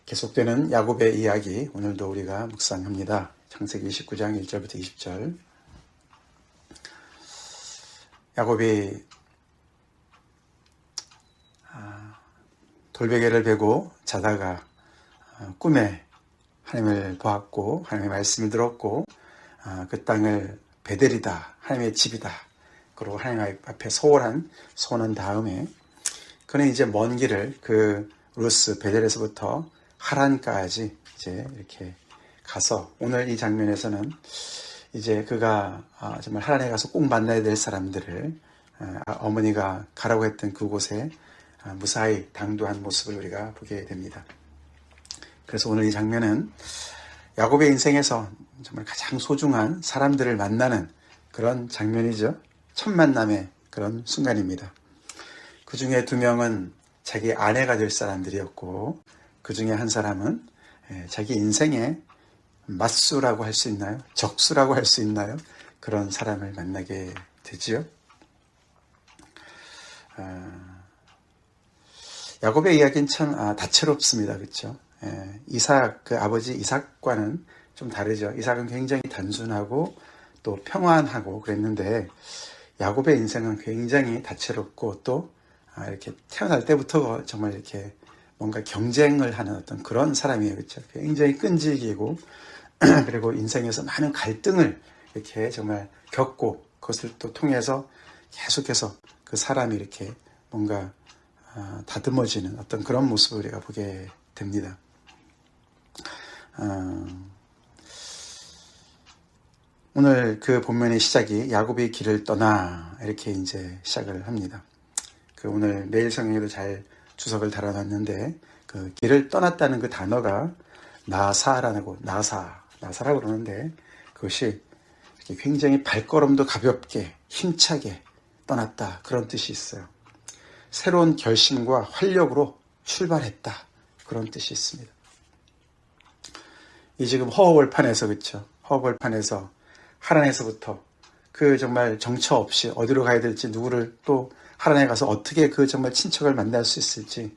계속되는 야곱의 이야기, 오늘도 우리가 묵상합니다. 창세기 29장 1절부터 20절. 야곱이 돌베개를 베고 자다가 꿈에 하나님을 보았고 하나님의 말씀을 들었고 그 땅을 베델이다, 하나님의 집이다, 그리고 하나님 앞에 소원한 다음에 그는 이제 먼 길을 그 루스 베델에서부터 하란까지 이제 이렇게 가서, 오늘 이 장면에서는 이제 그가 정말 하란에 가서 꼭 만나야 될 사람들을 어머니가 가라고 했던 그곳에 무사히 당도한 모습을 우리가 보게 됩니다. 그래서 오늘 이 장면은 야곱의 인생에서 정말 가장 소중한 사람들을 만나는 그런 장면이죠. 첫 만남의 그런 순간입니다. 그 중에 두 명은 자기 아내가 될 사람들이었고, 그 중에 한 사람은 자기 인생의 맞수라고 할 수 있나요? 적수라고 할 수 있나요? 그런 사람을 만나게 되지요. 야곱의 이야기는 참 다채롭습니다. 그렇죠? 이삭, 그 아버지 이삭과는 좀 다르죠. 이삭은 굉장히 단순하고 또 평안하고 그랬는데, 야곱의 인생은 굉장히 다채롭고 또 이렇게 태어날 때부터 정말 이렇게 뭔가 경쟁을 하는 어떤 그런 사람이에요. 그렇죠? 굉장히 끈질기고 그리고 인생에서 많은 갈등을 이렇게 정말 겪고, 그것을 또 통해서 계속해서 그 사람이 이렇게 뭔가 다듬어지는 어떤 그런 모습을 우리가 보게 됩니다. 오늘 그 본문의 시작이 야곱이 길을 떠나, 이렇게 이제 시작을 합니다. 그 오늘 매일 성경에도 잘 주석을 달아놨는데, 그 길을 떠났다는 그 단어가 나사라고, 나사라고 그러는데, 그것이 이렇게 굉장히 발걸음도 가볍게 힘차게 떠났다, 그런 뜻이 있어요. 새로운 결심과 활력으로 출발했다, 그런 뜻이 있습니다. 이 지금 허허벌판에서, 그렇죠? 허허벌판에서 하란에서부터 그 정말 정처 없이 어디로 가야 될지, 누구를 또 하란에 가서 어떻게 그 정말 친척을 만날 수 있을지,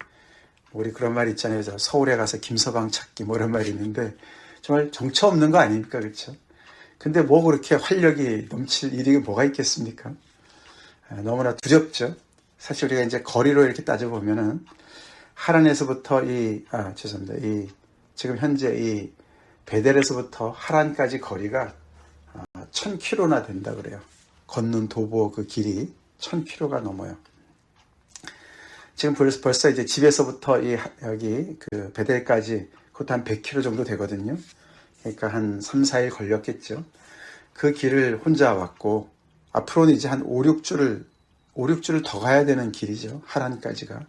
우리 그런 말 있잖아요. 서울에 가서 김서방 찾기, 뭐 이런 말이 있는데, 정말 정처 없는 거 아닙니까? 그렇죠? 근데 뭐 그렇게 활력이 넘칠 일이 뭐가 있겠습니까? 너무나 두렵죠. 사실 우리가 이제 거리로 이렇게 따져보면은 하란에서부터 지금 현재 이 베델에서부터 하란까지 거리가 1000km나 된다 그래요. 걷는 도보 그 길이 1000km가 넘어요. 지금 벌써 이제 집에서부터 여기 그 베델까지 그것도 한 100km 정도 되거든요. 그러니까 한 3, 4일 걸렸겠죠. 그 길을 혼자 왔고, 앞으로는 이제 한 5, 6주를 더 가야 되는 길이죠. 하란까지가.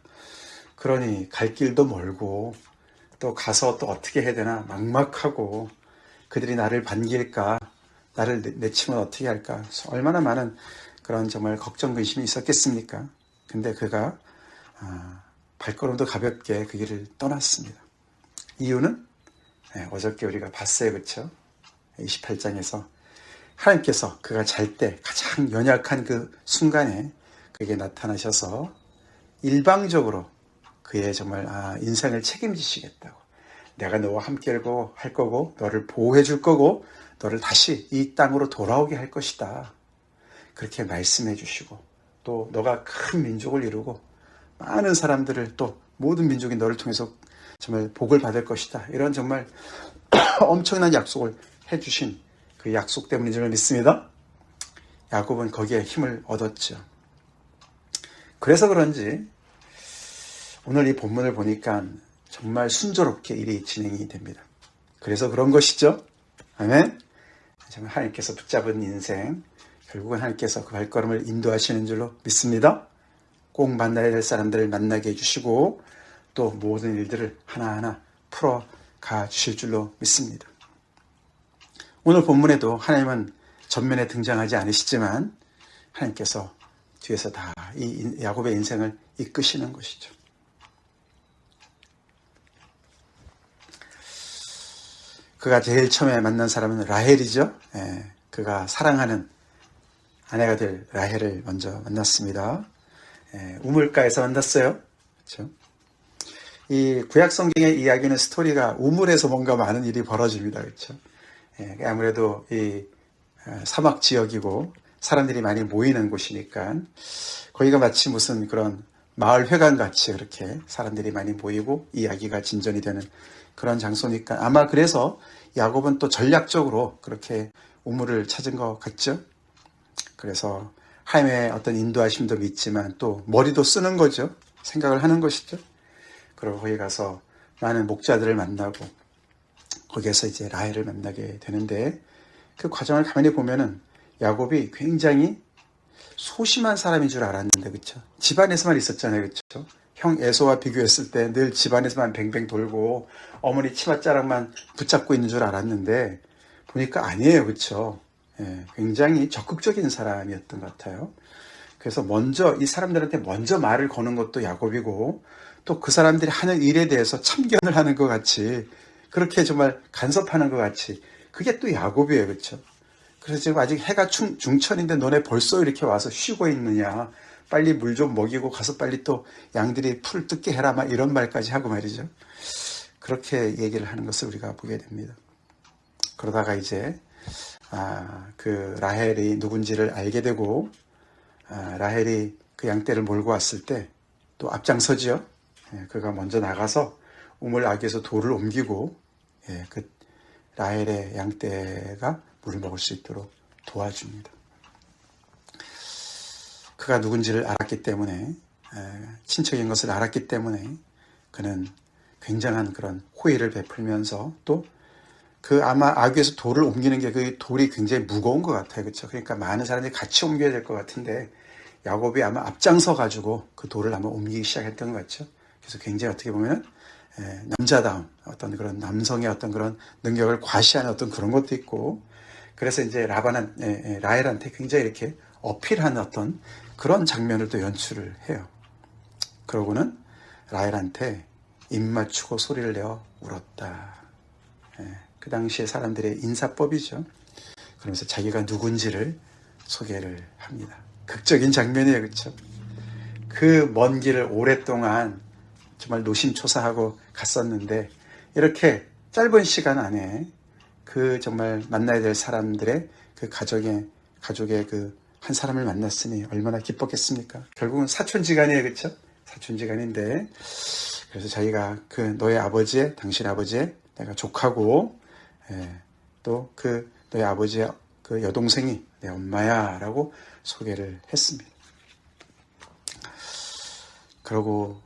그러니 갈 길도 멀고, 또 가서 또 어떻게 해야 되나 막막하고, 그들이 나를 반길까, 나를 내치면 어떻게 할까, 얼마나 많은 그런 정말 걱정, 근심이 있었겠습니까? 근데 그가 발걸음도 가볍게 그 길을 떠났습니다. 이유는 어저께 우리가 봤어요. 그렇죠? 28장에서 하나님께서 그가 잘 때 가장 연약한 그 순간에 그에게 나타나셔서 일방적으로 그의 정말 인생을 책임지시겠다고, 내가 너와 함께 할 거고 너를 보호해 줄 거고 너를 다시 이 땅으로 돌아오게 할 것이다, 그렇게 말씀해 주시고, 또 너가 큰 민족을 이루고 많은 사람들을, 또 모든 민족이 너를 통해서 정말 복을 받을 것이다, 이런 정말 엄청난 약속을 해주신 그 약속 때문인 줄 믿습니다. 야곱은 거기에 힘을 얻었죠. 그래서 그런지 오늘 이 본문을 보니까 정말 순조롭게 일이 진행이 됩니다. 그래서 그런 것이죠. 아멘. 정말 하나님께서 붙잡은 인생, 결국은 하나님께서 그 발걸음을 인도하시는 줄로 믿습니다. 꼭 만나야 될 사람들을 만나게 해주시고, 또 모든 일들을 하나하나 풀어가 주실 줄로 믿습니다. 오늘 본문에도 하나님은 전면에 등장하지 않으시지만 하나님께서 뒤에서 다 이 야곱의 인생을 이끄시는 것이죠. 그가 제일 처음에 만난 사람은 라헬이죠. 그가 사랑하는 아내가 될 라헬을 먼저 만났습니다. 우물가에서 만났어요. 그렇죠? 이 구약 성경의 이야기는 스토리가 우물에서 뭔가 많은 일이 벌어집니다. 그렇죠? 예, 아무래도 이 사막 지역이고 사람들이 많이 모이는 곳이니까 거기가 마치 무슨 그런 마을 회관 같이 그렇게 사람들이 많이 모이고 이야기가 진전이 되는 그런 장소니까 아마 그래서 야곱은 또 전략적으로 그렇게 우물을 찾은 것 같죠. 그래서 하나님의 어떤 인도하심도 믿지만 또 머리도 쓰는 거죠. 생각을 하는 것이죠. 그리고 거기 가서 많은 목자들을 만나고 거기에서 이제 라헬을 만나게 되는데 그 과정을 가만히 보면은 야곱이 굉장히 소심한 사람인 줄 알았는데 그렇죠? 집안에서만 있었잖아요. 그렇죠? 형 에서와 비교했을 때 늘 집안에서만 뱅뱅 돌고 어머니 치맛자락만 붙잡고 있는 줄 알았는데 보니까 아니에요. 그렇죠? 예, 굉장히 적극적인 사람이었던 것 같아요. 그래서 먼저 이 사람들한테 먼저 말을 거는 것도 야곱이고 또 그 사람들이 하는 일에 대해서 참견을 하는 것 같이 그렇게 정말 간섭하는 것 같이 그게 또 야곱이에요. 그렇죠? 그래서 지금 아직 해가 중천인데 너네 벌써 이렇게 와서 쉬고 있느냐. 빨리 물 좀 먹이고 가서 빨리 또 양들이 풀 뜯게 해라. 막 이런 말까지 하고 말이죠. 그렇게 얘기를 하는 것을 우리가 보게 됩니다. 그러다가 이제 그 라헬이 누군지를 알게 되고 라헬이 그 양떼를 몰고 왔을 때 또 앞장서지요. 그가 먼저 나가서 우물 아귀에서 돌을 옮기고 그 라헬의 양떼가 물을 먹을 수 있도록 도와줍니다. 그가 누군지를 알았기 때문에 친척인 것을 알았기 때문에 그는 굉장한 그런 호의를 베풀면서 또 그 아마 아귀에서 돌을 옮기는 게 그 돌이 굉장히 무거운 것 같아요. 그렇죠? 그러니까 많은 사람들이 같이 옮겨야 될 것 같은데 야곱이 아마 앞장서 가지고 그 돌을 아마 옮기기 시작했던 것 같죠. 그래서 굉장히 어떻게 보면 남자다운 어떤 그런 남성의 어떤 그런 능력을 과시하는 어떤 그런 것도 있고 그래서 이제 라헬한테 굉장히 이렇게 어필하는 어떤 그런 장면을 또 연출을 해요. 그러고는 라헬한테 입 맞추고 소리를 내어 울었다. 그 당시에 사람들의 인사법이죠. 그러면서 자기가 누군지를 소개를 합니다. 극적인 장면이에요. 그렇죠? 그 먼 길을 오랫동안 정말 노심초사하고 갔었는데 이렇게 짧은 시간 안에 그 정말 만나야 될 사람들의 그 가족의 그 한 사람을 만났으니 얼마나 기뻤겠습니까? 결국은 사촌지간이에요. 그렇죠? 사촌지간인데 그래서 자기가 그 너의 아버지의 당신 아버지의 내가 조카고 또 그 너의 아버지의 그 여동생이 내 엄마야 라고 소개를 했습니다. 그러고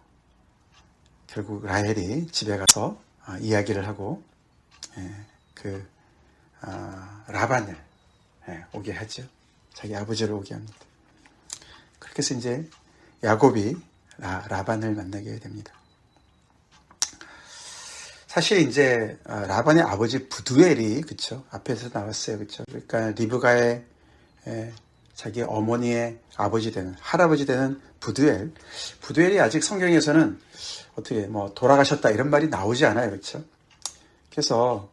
결국 라헬이 집에 가서 이야기를 하고 그 라반을 오게 하죠. 자기 아버지를 오게 합니다. 그렇게 해서 이제 야곱이 라반을 만나게 됩니다. 사실 이제 라반의 아버지 부두엘이 그쵸 앞에서 나왔어요. 그쵸 그러니까 리브가의 자기 어머니의 아버지 되는 할아버지 되는 부두엘이 아직 성경에서는 어떻게 뭐 돌아가셨다 이런 말이 나오지 않아요. 그렇죠? 그래서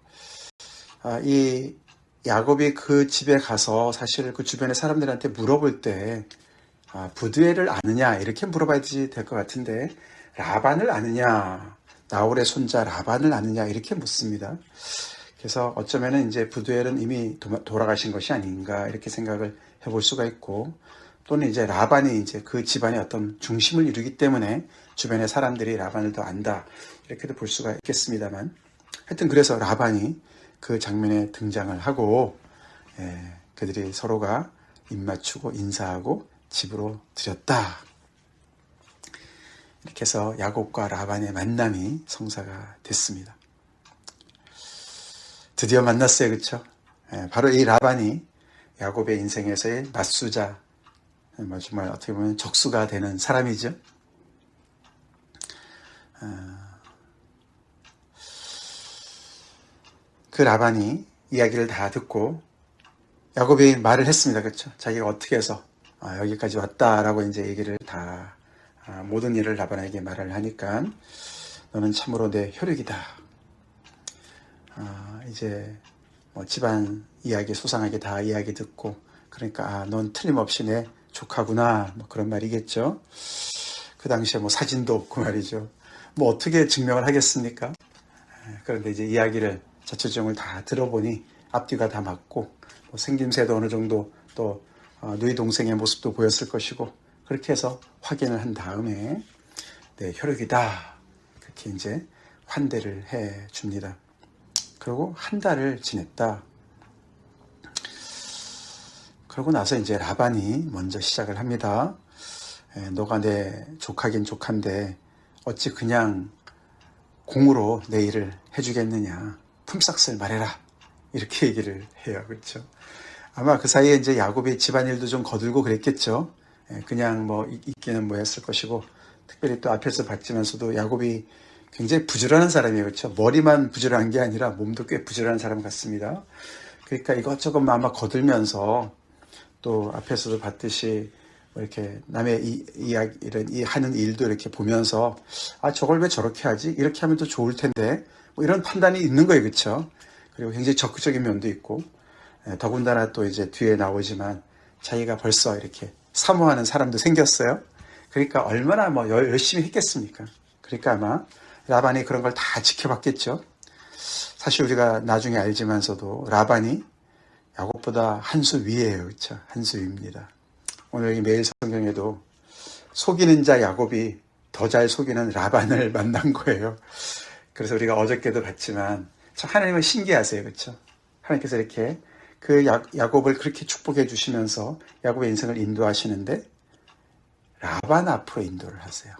이 야곱이 그 집에 가서 사실 그 주변의 사람들한테 물어볼 때 부두엘을 아느냐 이렇게 물어봐야 될 것 같은데 라반을 아느냐 나홀의 손자 라반을 아느냐 이렇게 묻습니다. 그래서 어쩌면은 이제 부두엘은 이미 돌아가신 것이 아닌가 이렇게 생각을 해볼 수가 있고 또는 이제 라반이 이제 그 집안의 어떤 중심을 이루기 때문에 주변의 사람들이 라반을 더 안다 이렇게도 볼 수가 있겠습니다만 하여튼 그래서 라반이 그 장면에 등장을 하고 그들이 서로가 입맞추고 인사하고 집으로 들였다. 이렇게 해서 야곱과 라반의 만남이 성사가 됐습니다. 드디어 만났어요. 그렇죠? 바로 이 라반이 야곱의 인생에서의 맞수자 정말 어떻게 보면 적수가 되는 사람이죠. 그 라반이 이야기를 다 듣고 야곱이 말을 했습니다. 그렇죠? 자기가 어떻게 해서 여기까지 왔다라고 이제 얘기를 다 모든 일을 라반에게 말을 하니까 너는 참으로 내 혈육이다. 이제 뭐 집안 이야기 소상하게 다 이야기 듣고 그러니까 넌 틀림없이 내 조카구나 뭐 그런 말이겠죠. 그 당시에 뭐 사진도 없고 말이죠. 뭐 어떻게 증명을 하겠습니까? 그런데 이제 이야기를 자초지종을 다 들어보니 앞뒤가 다 맞고 뭐 생김새도 어느 정도 또 누이 동생의 모습도 보였을 것이고 그렇게 해서 확인을 한 다음에 네, 혈육이다 그렇게 이제 환대를 해 줍니다. 그리고 한 달을 지냈다. 그러고 나서 이제 라반이 먼저 시작을 합니다. 너가 내 조카긴 조카인데 어찌 그냥 공으로 내 일을 해주겠느냐. 품삯을 말해라. 이렇게 얘기를 해요. 그렇죠? 아마 그 사이에 이제 야곱이 집안일도 좀 거들고 그랬겠죠. 그냥 뭐 있기는 뭐 했을 것이고 특별히 또 앞에서 봤지만서도 야곱이 굉장히 부지런한 사람이에요. 그렇죠? 머리만 부지런한 게 아니라 몸도 꽤 부지런한 사람 같습니다. 그러니까 이것저것 아마 거들면서 또 앞에서도 봤듯이 뭐 이렇게 남의 이야기를 하는 일도 이렇게 보면서 저걸 왜 저렇게 하지? 이렇게 하면 더 좋을 텐데 뭐 이런 판단이 있는 거예요. 그렇죠? 그리고 굉장히 적극적인 면도 있고 더군다나 또 이제 뒤에 나오지만 자기가 벌써 이렇게 사모하는 사람도 생겼어요. 그러니까 얼마나 뭐 열심히 했겠습니까? 그러니까 아마 라반이 그런 걸 다 지켜봤겠죠. 사실 우리가 나중에 알지만서도 라반이 야곱보다 한 수 위에요. 그렇죠? 한 수 위입니다. 오늘 이 매일 성경에도 속이는 자 야곱이 더 잘 속이는 라반을 만난 거예요. 그래서 우리가 어저께도 봤지만 참 하나님은 신기하세요. 그렇죠? 하나님께서 이렇게 그 야곱을 그렇게 축복해 주시면서 야곱의 인생을 인도하시는데 라반 앞으로 인도를 하세요.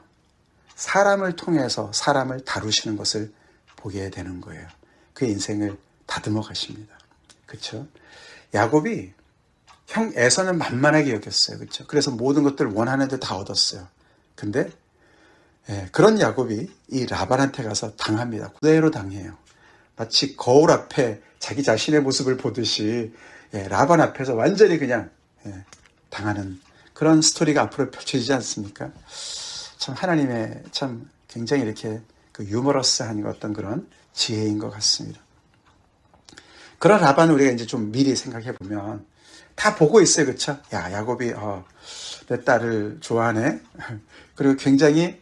사람을 통해서 사람을 다루시는 것을 보게 되는 거예요. 그의 인생을 다듬어 가십니다. 그렇죠? 야곱이 형 에서는 만만하게 여겼어요. 그렇죠? 그래서 모든 것들을 원하는 데 다 얻었어요. 근데 그런 야곱이 이 라반한테 가서 당합니다. 그대로 당해요. 마치 거울 앞에 자기 자신의 모습을 보듯이 라반 앞에서 완전히 그냥 당하는 그런 스토리가 앞으로 펼쳐지지 않습니까? 참 하나님의 참 굉장히 이렇게 그 유머러스한 어떤 그런 지혜인 것 같습니다. 그런 라반을 우리가 이제 좀 미리 생각해 보면 다 보고 있어요. 그렇죠? 야, 야곱이 내 딸을 좋아하네. 그리고 굉장히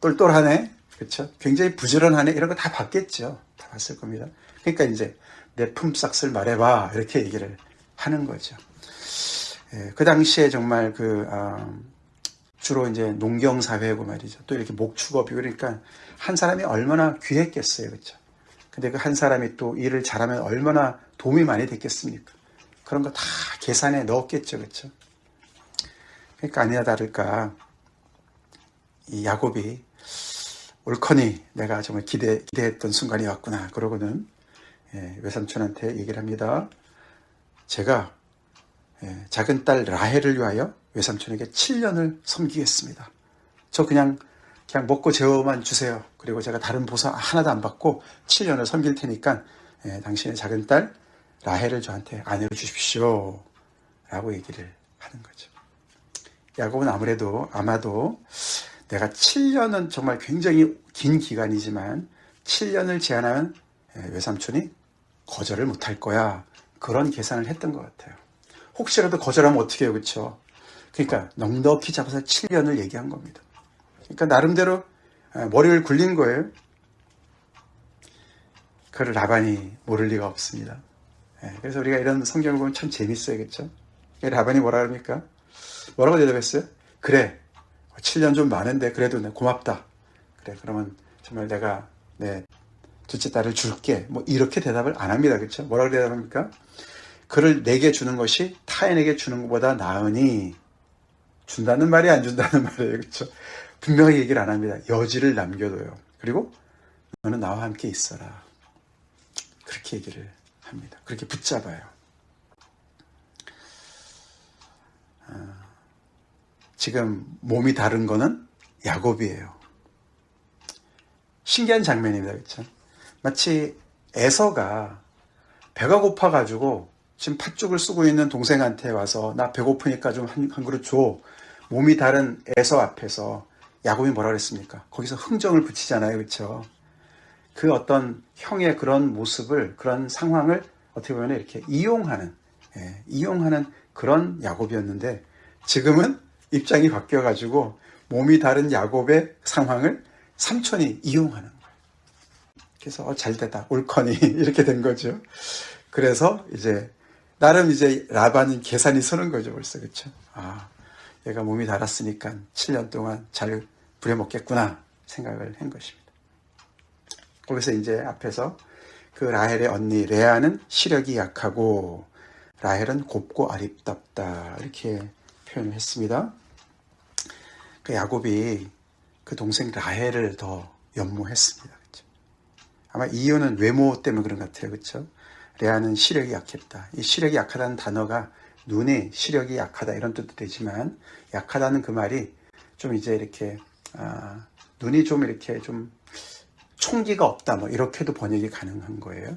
똘똘하네. 그렇죠? 굉장히 부지런하네. 이런 거 다 봤겠죠. 다 봤을 겁니다. 그러니까 이제 내 품삯을 말해봐. 이렇게 얘기를 하는 거죠. 그 당시에 정말 주로 이제 농경 사회고 말이죠. 또 이렇게 목축업이고 그러니까 한 사람이 얼마나 귀했겠어요. 그렇죠? 근데 그 한 사람이 또 일을 잘하면 얼마나 도움이 많이 됐겠습니까? 그런 거 다 계산에 넣었겠죠. 그렇죠? 그러니까 아니나 다를까 이 야곱이 옳거니 내가 정말 기대했던 순간이 왔구나. 그러고는 외삼촌한테 얘기를 합니다. 제가 작은 딸 라헬을 위하여 외삼촌에게 7년을 섬기겠습니다. 저 그냥 먹고 재워만 주세요. 그리고 제가 다른 보상 하나도 안 받고 7년을 섬길 테니까 당신의 작은 딸 라헬을 저한테 아내로 주십시오. 라고 얘기를 하는 거죠. 야곱은 아마도 내가 7년은 정말 굉장히 긴 기간이지만 7년을 제한하면 외삼촌이 거절을 못할 거야. 그런 계산을 했던 것 같아요. 혹시라도 거절하면 어떻게 해요. 그렇죠? 그러니까 넉넉히 잡아서 7년을 얘기한 겁니다. 그러니까 나름대로 머리를 굴린 거예요. 그걸 라반이 모를 리가 없습니다. 그래서 우리가 이런 성경을 보면 참 재밌어요. 그렇죠? 라반이 뭐라 그럽니까? 뭐라고 대답했어요? 그래, 7년 좀 많은데 그래도 고맙다. 그래, 그러면 정말 내가 내 둘째 딸을 줄게. 뭐 이렇게 대답을 안 합니다. 그렇죠? 뭐라고 대답합니까? 그를 내게 주는 것이 타인에게 주는 것보다 나으니 준다는 말이 안 준다는 말이에요. 그렇죠? 분명히 얘기를 안 합니다. 여지를 남겨둬요. 그리고 너는 나와 함께 있어라. 그렇게 얘기를 합니다. 그렇게 붙잡아요. 지금 몸이 다른 거는 야곱이에요. 신기한 장면입니다. 그렇죠? 마치 에서가 배가 고파가지고 지금 팥죽을 쓰고 있는 동생한테 와서 나 배고프니까 좀 한 그릇 줘. 몸이 다른 에서 앞에서 야곱이 뭐라 그랬습니까? 거기서 흥정을 붙이잖아요. 그렇죠? 그 어떤 형의 그런 모습을, 그런 상황을 어떻게 보면 이렇게 이용하는 그런 야곱이었는데 지금은 입장이 바뀌어가지고 몸이 다른 야곱의 상황을 삼촌이 이용하는 거예요. 그래서 잘되다 옳거니 이렇게 된 거죠. 그래서 이제 나름 이제 라반은 계산이 서는 거죠 벌써. 그렇죠? 아, 얘가 몸이 닳았으니까 7년 동안 잘 부려먹겠구나 생각을 한 것입니다. 거기서 이제 앞에서 그 라헬의 언니 레아는 시력이 약하고 라헬은 곱고 아립답다 이렇게 표현을 했습니다. 그 야곱이 그 동생 라헬을 더 연모했습니다. 그렇죠? 아마 이유는 외모 때문에 그런 것 같아요. 그렇죠? 레아는 시력이 약했다. 이 시력이 약하다는 단어가 눈이 시력이 약하다 이런 뜻도 되지만 약하다는 그 말이 좀 이제 이렇게 눈이 좀 이렇게 좀 총기가 없다 뭐 이렇게도 번역이 가능한 거예요.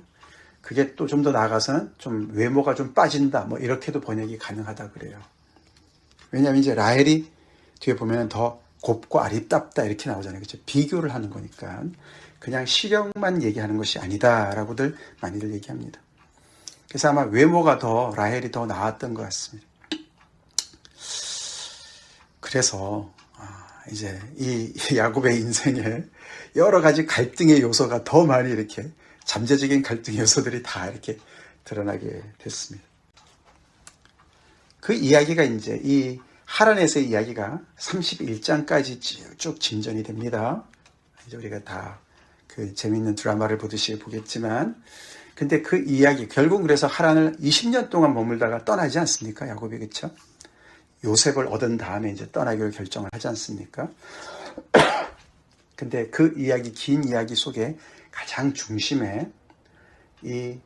그게 또 좀 더 나아가서는 좀 외모가 좀 빠진다 뭐 이렇게도 번역이 가능하다 그래요. 왜냐하면 이제 라헬이 뒤에 보면 더 곱고 아립답다 이렇게 나오잖아요. 그렇죠? 비교를 하는 거니까 그냥 시력만 얘기하는 것이 아니다라고들 많이들 얘기합니다. 그래서 아마 외모가 더 라헬이 더 나았던 것 같습니다. 그래서 이제 이 야곱의 인생에 여러 가지 갈등의 요소가 더 많이 이렇게 잠재적인 갈등의 요소들이 다 이렇게 드러나게 됐습니다. 그 이야기가 이제 이 하란에서의 이야기가 31장까지 쭉 진전이 됩니다. 이제 우리가 다 그 재미있는 드라마를 보듯이 보겠지만, 근데 그 이야기 결국 그래서 하란을 20년 동안 머물다가 떠나지 않습니까? 야곱이. 그렇죠? 요셉을 얻은 다음에 이제 떠나기로 결정을 하지 않습니까? 근데 그 이야기, 긴 이야기 속에 가장 중심에 이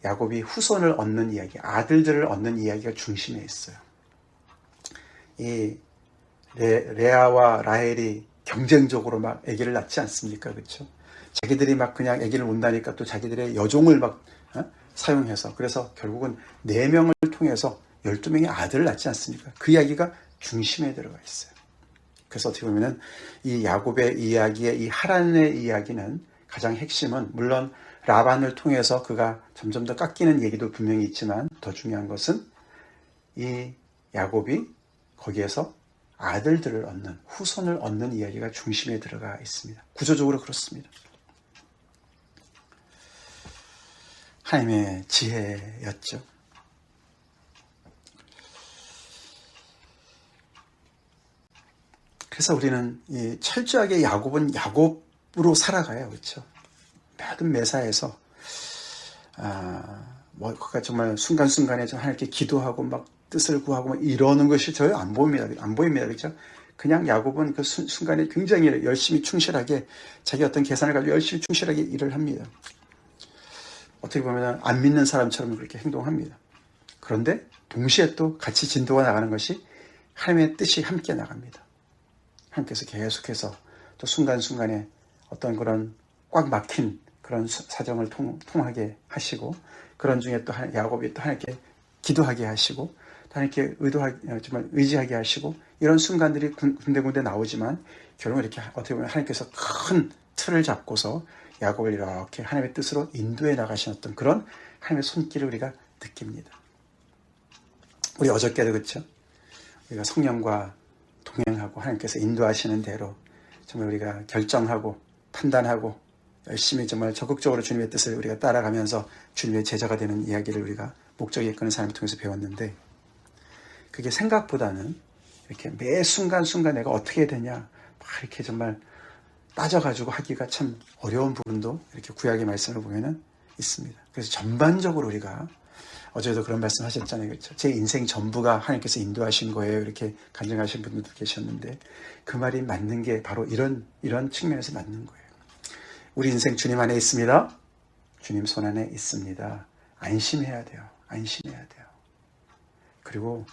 야곱이 후손을 얻는 이야기, 아들들을 얻는 이야기가 중심에 있어요. 이 레아와 라헬이 경쟁적으로 막 아기를 낳지 않습니까? 그렇죠? 자기들이 막 그냥 아기를 낳는다니까 또 자기들의 여종을 막 사용해서, 그래서 결국은 4명을 통해서 12명의 아들을 낳지 않습니까? 그 이야기가 중심에 들어가 있어요. 그래서 어떻게 보면은 이 야곱의 이야기의 이 하란의 이야기는 가장 핵심은, 물론 라반을 통해서 그가 점점 더 깎이는 얘기도 분명히 있지만 더 중요한 것은 이 야곱이 거기에서 아들들을 얻는, 후손을 얻는 이야기가 중심에 들어가 있습니다. 구조적으로 그렇습니다. 하나님의 지혜였죠. 그래서 우리는 이 철저하게 야곱은 야곱으로 살아가요. 그렇죠? 모든 매사에서 그가 정말 순간순간에 좀 하나님께 기도하고 막 뜻을 구하고 막 이러는 것이 저희 안 보입니다. 그렇죠? 그냥 야곱은 그 순간에 굉장히 열심히 충실하게 자기 어떤 계산을 가지고 열심히 충실하게 일을 합니다. 어떻게 보면 안 믿는 사람처럼 그렇게 행동합니다. 그런데 동시에 또 같이 진도가 나가는 것이 하나님의 뜻이 함께 나갑니다. 하나님께서 계속해서 또 순간순간에 어떤 그런 꽉 막힌 그런 사정을 통하게 하시고, 그런 중에 또 야곱이 또 하나님께 기도하게 하시고, 하나님께 정말 의지하게 하시고, 이런 순간들이 군데군데 나오지만 결국은 이렇게 어떻게 보면 하나님께서 큰 틀을 잡고서 야곱을 이렇게 하나님의 뜻으로 인도해 나가신 어떤 그런 하나님의 손길을 우리가 느낍니다. 우리 어저께도 그렇죠? 우리가 성령과 동행하고 하나님께서 인도하시는 대로 정말 우리가 결정하고 판단하고 열심히 정말 적극적으로 주님의 뜻을 우리가 따라가면서 주님의 제자가 되는 이야기를 우리가 목적에 이끄는 삶을 통해서 배웠는데, 그게 생각보다는 이렇게 매 순간순간 내가 어떻게 해야 되냐 막 이렇게 정말 따져가지고 하기가 참 어려운 부분도 이렇게 구약의 말씀을 보면은 있습니다. 그래서 전반적으로 우리가, 어제도 그런 말씀 하셨잖아요. 그렇죠? 제 인생 전부가 하나님께서 인도하신 거예요. 이렇게 간증하신 분들도 계셨는데, 그 말이 맞는 게 바로 이런 측면에서 맞는 거예요. 우리 인생 주님 안에 있습니다. 주님 손 안에 있습니다. 안심해야 돼요. 안심해야 돼요. 그리고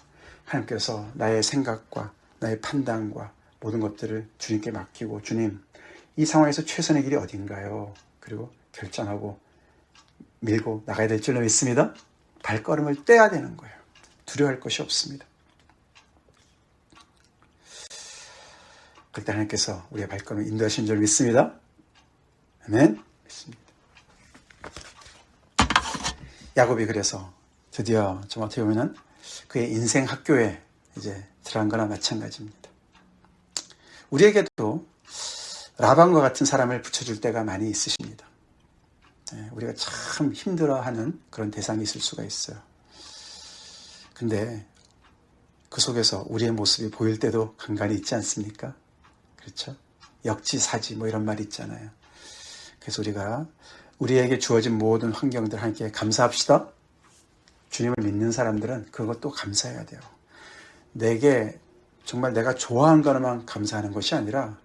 하나님께서 나의 생각과 나의 판단과 모든 것들을 주님께 맡기고, 주님, 이 상황에서 최선의 길이 어딘가요? 그리고 결정하고 밀고 나가야 될 줄로 믿습니다. 발걸음을 떼야 되는 거예요. 두려워할 것이 없습니다. 그때 하나님께서 우리의 발걸음을 인도하신 줄 믿습니다. 아멘. 믿습니다. 야곱이 그래서 드디어 좀 어떻게 보면은 그의 인생 학교에 이제 들어간 거나 마찬가지입니다. 우리에게도 라반과 같은 사람을 붙여줄 때가 많이 있으십니다. 우리가 참 힘들어하는 그런 대상이 있을 수가 있어요. 근데 그 속에서 우리의 모습이 보일 때도 간간히 있지 않습니까? 그렇죠? 역지사지 뭐 이런 말이 있잖아요. 그래서 우리가 우리에게 주어진 모든 환경들 함께 감사합시다. 주님을 믿는 사람들은 그것도 감사해야 돼요. 내게 정말 내가 좋아하는 것만 감사하는 것이 아니라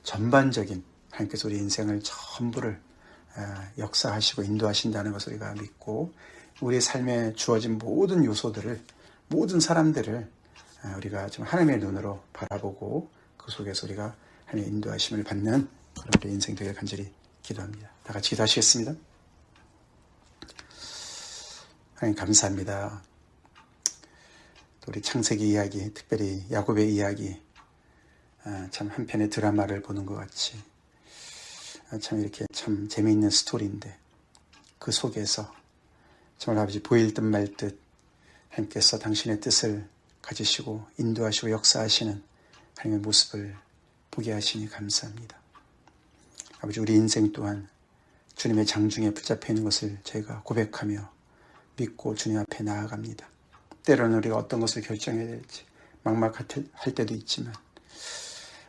전반적인 하나님께서 우리 인생을 전부를 역사하시고 인도하신다는 것을 우리가 믿고 우리 삶에 주어진 모든 요소들을 모든 사람들을 우리가 좀 하나님의 눈으로 바라보고 그 속에서 우리가 하나님의 인도하심을 받는 그런 우리 인생 되길 간절히 기도합니다. 다 같이 기도하시겠습니다. 하나님 감사합니다. 또 우리 창세기 이야기, 특별히 야곱의 이야기, 참 한편의 드라마를 보는 것 같이 참 이렇게 참 재미있는 스토리인데 그 속에서 정말 아버지 보일 듯 말 듯 하나님께서 당신의 뜻을 가지시고 인도하시고 역사하시는 하나님의 모습을 보게 하시니 감사합니다. 아버지 우리 인생 또한 주님의 장중에 붙잡혀 있는 것을 저희가 고백하며 믿고 주님 앞에 나아갑니다. 때로는 우리가 어떤 것을 결정해야 될지 막막할 때도 있지만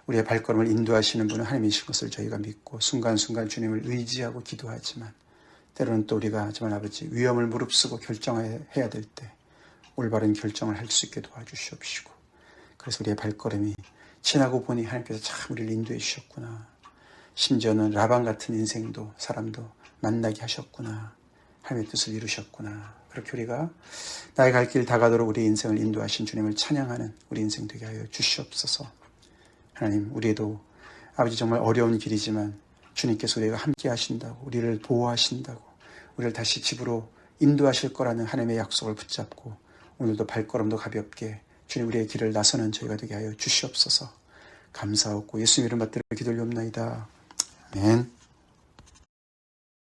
우리의 발걸음을 인도하시는 분은 하나님이신 것을 저희가 믿고 순간순간 주님을 의지하고 기도하지만 때로는 또 우리가 정말 아버지 위험을 무릅쓰고 결정해야 될 때 올바른 결정을 할 수 있게 도와주시옵시고 그래서 우리의 발걸음이 지나고 보니 하나님께서 참 우리를 인도해 주셨구나. 심지어는 라반 같은 인생도 사람도 만나게 하셨구나. 하나님의 뜻을 이루셨구나. 그렇게 우리가 나의 갈 길 다가도록 우리 인생을 인도하신 주님을 찬양하는 우리 인생 되게 하여 주시옵소서. 하나님 우리도 아버지 정말 어려운 길이지만 주님께서 우리가 함께 하신다고 우리를 보호하신다고 우리를 다시 집으로 인도하실 거라는 하나님의 약속을 붙잡고 오늘도 발걸음도 가볍게 주님 우리의 길을 나서는 저희가 되게 하여 주시옵소서. 감사하고 예수님 이름 받들어 기도를 옵나이다. 아멘.